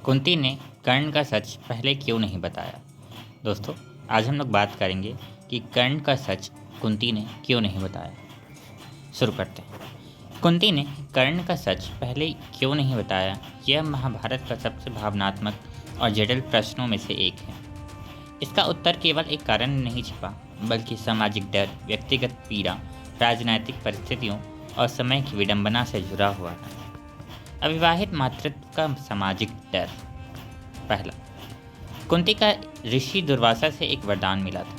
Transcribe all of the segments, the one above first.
कुंती ने कर्ण का सच पहले क्यों नहीं बताया। दोस्तों, आज हम लोग बात करेंगे कि कर्ण का सच कुंती ने क्यों नहीं बताया। शुरू करते हैं। कुंती ने कर्ण का सच पहले क्यों नहीं बताया, यह महाभारत का सबसे भावनात्मक और जटिल प्रश्नों में से एक है। इसका उत्तर केवल एक कारण नहीं छिपा, बल्कि सामाजिक डर, व्यक्तिगत पीड़ा, राजनैतिक परिस्थितियों और समय की विडंबना से जुड़ा हुआ है। अविवाहित मातृत्व का सामाजिक डर। पहला, कुंती का ऋषि दुर्वासा से एक वरदान मिला था,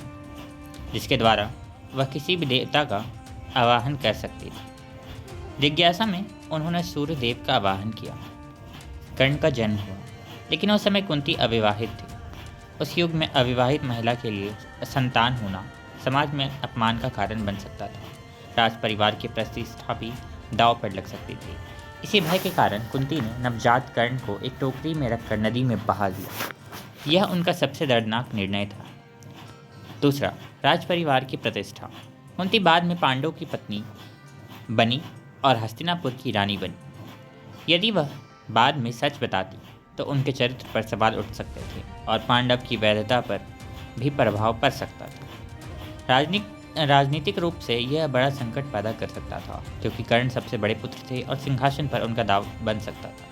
जिसके द्वारा वह किसी भी देवता का आवाहन कर सकती थी। जिज्ञासा में उन्होंने सूर्य देव का आवाहन किया। कर्ण का जन्म हुआ, लेकिन उस समय कुंती अविवाहित थी। उस युग में अविवाहित महिला के लिए संतान होना समाज में अपमान का कारण बन सकता था। राज परिवार की प्रतिष्ठा भी दांव पर लग सकती थी। इसी भय के कारण कुंती ने नवजात कर्ण को एक टोकरी में रखकर नदी में बहा दिया। यह उनका सबसे दर्दनाक निर्णय था। दूसरा, राज परिवार की प्रतिष्ठा। कुंती बाद में पांडव की पत्नी बनी और हस्तिनापुर की रानी बनी। यदि वह बाद में सच बताती तो उनके चरित्र पर सवाल उठ सकते थे और पांडव की वैधता पर भी प्रभाव पड़ सकता था। राजनीतिक रूप से यह बड़ा संकट पैदा कर सकता था, क्योंकि कर्ण सबसे बड़े पुत्र थे और सिंहासन पर उनका दाव बन सकता था।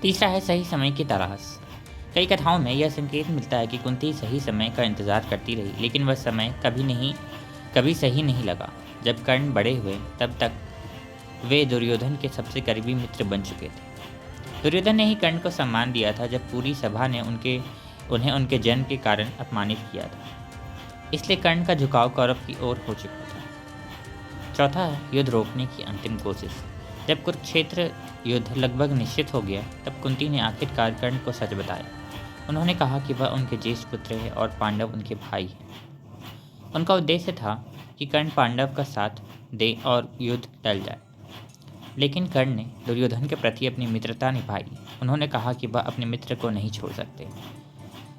तीसरा है सही समय की तलाश। कई कथाओं में यह संकेत मिलता है कि कुंती सही समय का इंतजार करती रही, लेकिन वह समय कभी सही नहीं लगा। जब कर्ण बड़े हुए तब तक वे दुर्योधन के सबसे करीबी मित्र बन चुके थे। दुर्योधन ने ही कर्ण को सम्मान दिया था जब पूरी सभा ने उन्हें उनके जन्म के कारण अपमानित किया था। इसलिए कर्ण का झुकाव कौरव की ओर हो चुका था। चौथा है युद्ध रोकने की अंतिम कोशिश। जब कुरुक्षेत्र युद्ध लगभग निश्चित हो गया, तब कुंती ने आखिरकार कर्ण को सच बताया। उन्होंने कहा कि वह उनके ज्येष्ठ पुत्र है और पांडव उनके भाई हैं। उनका उद्देश्य था कि कर्ण पांडव का साथ दे और युद्ध टल जाए। लेकिन कर्ण ने दुर्योधन के प्रति अपनी मित्रता निभाई। उन्होंने कहा कि वह अपने मित्र को नहीं छोड़ सकते।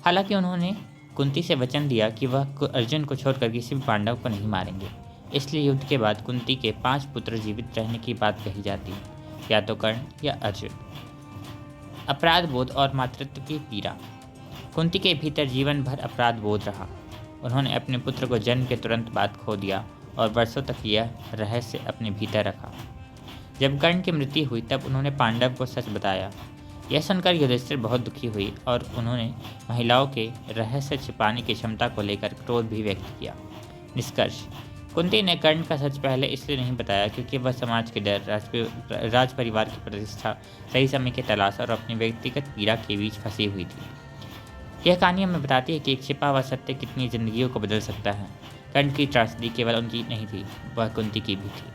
हालांकि उन्होंने कुंती से वचन दिया कि वह अर्जुन को छोड़कर किसी भी पांडव को नहीं मारेंगे। इसलिए युद्ध के बाद कुंती के 5 पुत्र जीवित रहने की बात कही जाती है, या तो कर्ण या अर्जुन। अपराध बोध और मातृत्व की पीड़ा। कुंती के भीतर जीवन भर अपराध बोध रहा। उन्होंने अपने पुत्र को जन्म के तुरंत बाद खो दिया और वर्षों तक यह रहस्य अपने भीतर रखा। जब कर्ण की मृत्यु हुई तब उन्होंने पांडव को सच बताया। यह सुनकर युधिष्ठिर बहुत दुखी हुई और उन्होंने महिलाओं के रहस्य छिपाने की क्षमता को लेकर क्रोध भी व्यक्त किया। निष्कर्ष, कुंती ने कर्ण का सच पहले इसलिए नहीं बताया क्योंकि वह समाज के डर, राज परिवार की प्रतिष्ठा, सही समय की तलाश और अपनी व्यक्तिगत पीड़ा के बीच फंसी हुई थी। यह कहानी हमें बताती है कि एक छिपा हुआ सत्य कितनी जिंदगियों को बदल सकता है। कर्ण की त्रासदी केवल उनकी नहीं थी, वह कुंती की भी थी।